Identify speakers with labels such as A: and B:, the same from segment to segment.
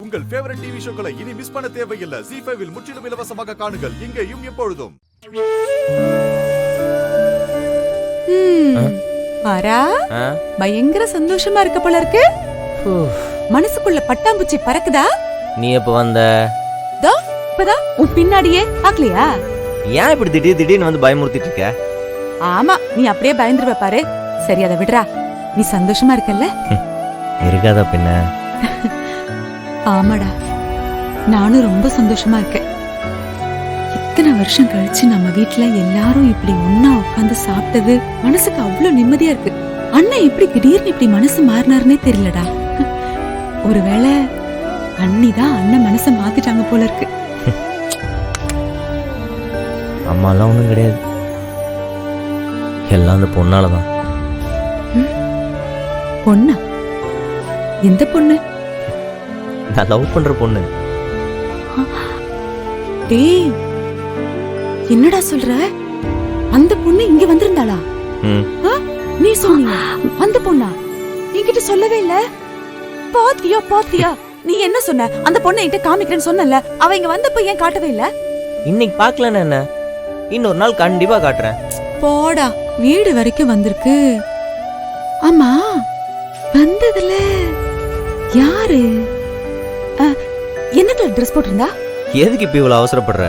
A: உங்கள் favourite TV ஷோக்களை இனி miss பண்ண தேவையில்லை. ZEE5 இல் முற்றிலும் இலவசமாக காணுங்கள். இங்கேயும் எப்பொழுதும்.
B: ஆரா, பயங்கர சந்தோஷமா இருக்க போல இருக்கு. மனசுக்குள்ள பட்டாம்பூச்சி பறக்குதா?
C: நீ எப்ப வந்த?
B: தோ இப்பதான் உன் பின்னாடியே பாக்கலையா?
C: ஏன் இப்படி திடீர்னு வந்து பயமுறுத்திட்டு இருக்க?
B: ஆமா, நீ அப்படியே பயந்துருவ பாரு. சரி, அதை விடுறா. நீ சந்தோஷமா இருக்கல்ல?
C: இருக்காதா பின்ன?
B: ஆமாடா, நானும் ரொம்ப சந்தோஷமா இருக்கேன். இத்தனை வருஷம் கழிச்சு நம்ம வீட்டுல எல்லாரும் இப்படி ஒன்னா உட்காந்து சாப்பிட்டது மனசுக்கு அவ்வளவு நிம்மதியா இருக்கு. அண்ணன் எப்படி திடீர்னு இப்படி மனசு மாறினாருன்னே தெரியலடா. ஒருவேளை அண்ணிதான் அண்ணன் மனசை மாத்திட்டாங்க போல இருக்கு.
C: அம்மாலாம் ஒண்ணும் கிடையாது, எல்லாம் அந்த பொண்ணாலதான்.
B: பொண்ணா? எந்த பொண்ணு?
C: நான் லவ் பண்ற பொண்ணு.
B: டேய், என்னடா சொல்ற? அந்த பொண்ணு இங்க வந்திருந்தாளா? நீ சொன்னியா அந்த பொண்ணா? என்கிட்ட சொல்லவே இல்ல. பாத்தியா நீ என்ன சொன்ன? அந்த பொண்ணை என்கிட்ட காமிக்கிறேன்னு சொன்னல, அவ இங்க வந்தப்ப ஏன் காட்டவே இல்ல?
C: இன்னைக்கு பாக்கலன்னு என்ன, இன்னொரு நாள் கண்டிப்பா காட்டுறேன்.
B: போடா, வீடு வரைக்கும் வந்திருக்கு. ஆமா, வந்ததுல யாரு? என்ன கலர் ட்ரெஸ் போட்டிருந்தா?
C: எதுக்கு இப்ப இவ்வளவு அவசரப்படுற?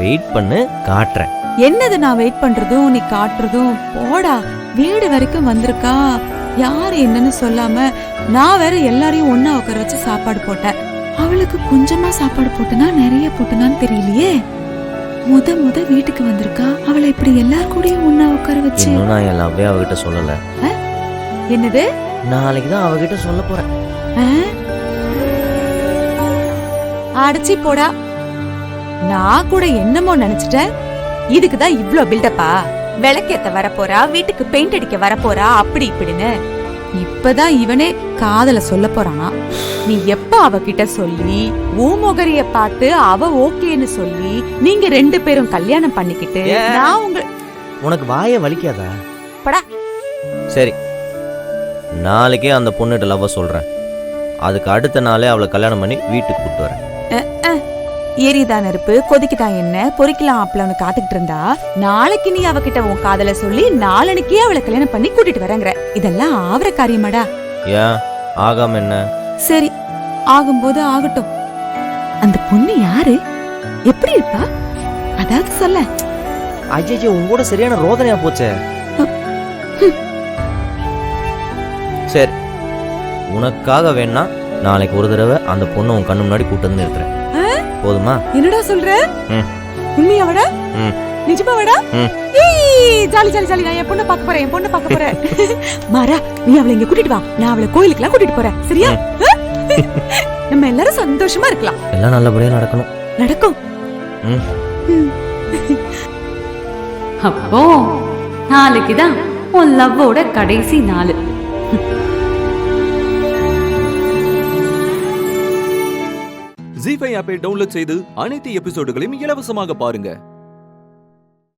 C: வெயிட் பண்ணு, காட்டுறேன்.
B: என்னது நான் வெயிட் பண்றதும் நீ காட்டுறதும்? போடா, வீடு வரைக்கும் வந்திருக்கா. யாரு என்னன்னு சொல்லாம நான் வேற எல்லாரையும் ஒன்னா உட்கார வச்சு சாப்பாடு போட்டேன். அவளுக்கு கொஞ்சமா சாப்பாடு போட்டனா நிறைய போட்டனான்னு தெரியலையே. முத வீட்டுக்கு வந்திருக்கா, அவளை இப்படி எல்லார் கூடயும் ஒன்னா உட்கார வச்சு.
C: நான் எல்லாமே அவகிட்ட சொல்லல.
B: என்னது?
C: நாளைக்குதான் அவகிட்ட சொல்ல போறேன்.
B: அடிச்சி போடா. நான் கூட என்னமோ நினைச்சிட்டேன். இதுக்குதான் இவ்ளோ பில்டப்பா? விளக்கேத்த வரப்போறா, வீட்டுக்கு பெயிண்ட் அடிக்க வரப்போறா, அப்படி இப்படின்னு. இப்பதான் இவனே காதல சொல்ல போறானா. நீ எப்ப அவகிட்ட சொல்லி ஊமொகரிய பார்த்து அவ ஓகேன்னு சொல்லி நீங்க 2 பேரும் கல்யாணம் பண்ணிக்கிட்டு நான்
C: உனக்கு வாய வலிக்காதா?
B: படா.
C: சரி, நாளைக்கே அந்த பொண்ணுகிட்ட லவ் சொல்றேன். அதுக்கு அடுத்த நாளே அவளை கல்யாணம் பண்ணி வீட்டுக்கு கூட்டு வரேன்.
B: எரிதான் நெருப்பு கொதிக்குதான் என்ன பொறிக்கலாம் அப்பலன்னு காத்துக்கிட்டு இருந்தா, நாளைக்கு நீ அவகிட்ட உன் காதல சொல்லி நாளனைக்கே அவளை கல்யாணம் பண்ணி கூட்டிட்டு வரேங்கிற. இதெல்லாம் ஆவற காரியமாடா?
C: ஏன் ஆகாம என்ன? சரி,
B: ஆகும்போது ஆகட்டும். அந்த பொண்ணு யாரு? எப்படி இருப்பா? அதாவது சொல்ல.
C: ஐயோ, உங்களோட சரியான ரோதனையா போச்சே. சரி, உனக்காக வேணா நாளைக்கு ஒரு தடவை அந்த பொண்ணு உன் கண்ணு முன்னாடி கூட்டு வந்து நிறுத்துறேன். போதுமா?
B: என்னடா சொல்ற? உண்மையாவடா? நிஜமாவடா? Jolly jolly jolly. நான் என் பொண்ணை பார்க்க போறேன். மாறா, நீ அவளை இங்க கூட்டிட்டு வா. நான் அவளை கோயிலுக்குலாம் கூட்டிட்டு போறேன். சரியா? நம்ம எல்லாரும் சந்தோஷமா இருக்கலாம்.
C: எல்லாம் நல்லபடியா நடக்கணும்.
B: நடக்கும்.
D: அப்போ நாளைக்குதான் உன் லவ்வோட கடைசி நாள்.
E: ZEE5 ஆப்பை டவுன்லோட் செய்து அனைத்து எபிசோடுகளையும் இலவசமாக பாருங்க.